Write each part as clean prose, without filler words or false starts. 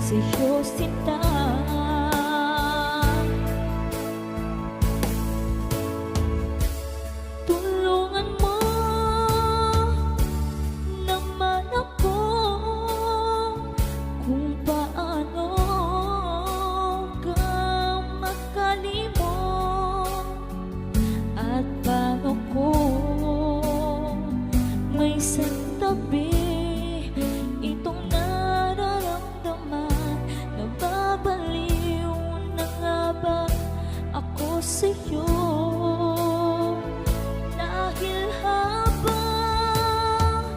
sa'yo sinta. Tulungan mo naman ako kung paano ka makalimot at paano ko may santabi itong nararamdaman. Nababaliw na nga ba ako sa'yo? Dahil habang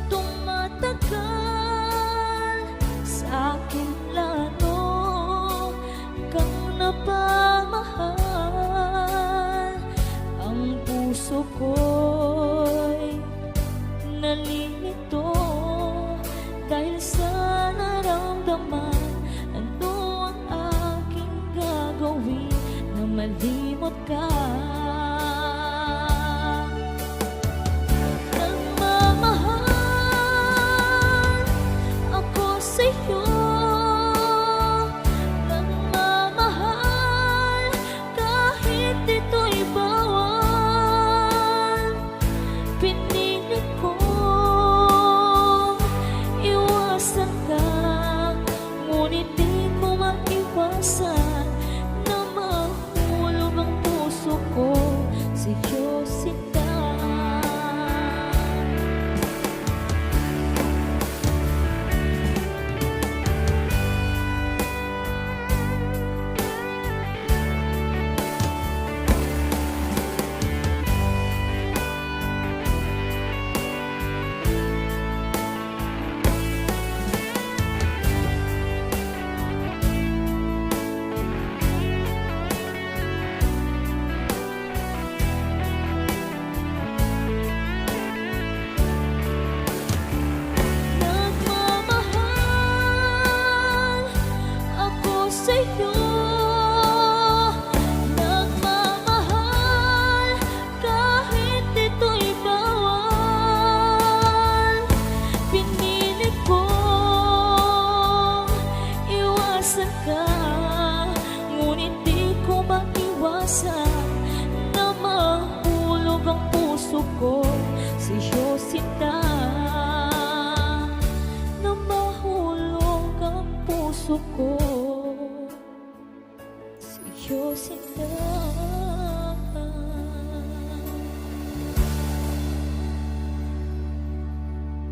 tumatagal sa akin lalo kang napamahal, ang puso ko'y nalilito dahil sa naramdaman. Ano ang aking gagawin na malimot ka? Nagmamahal ako sa'yo, nagmamahal kahit ito'y bawal. Pinilit ko iwasan ka, ngunit di ko maiwasan na mahulog ang puso ko sa'yo sinta. Nagmamahal ako sa'yo, nagmamahal kahit ito'y bawal. Pinilit kong iwasan ka, ngunit di ko maiwasan na mahulog ang puso ko sa'yo sinta. Na mahulog ang puso ko sa'yo sinta.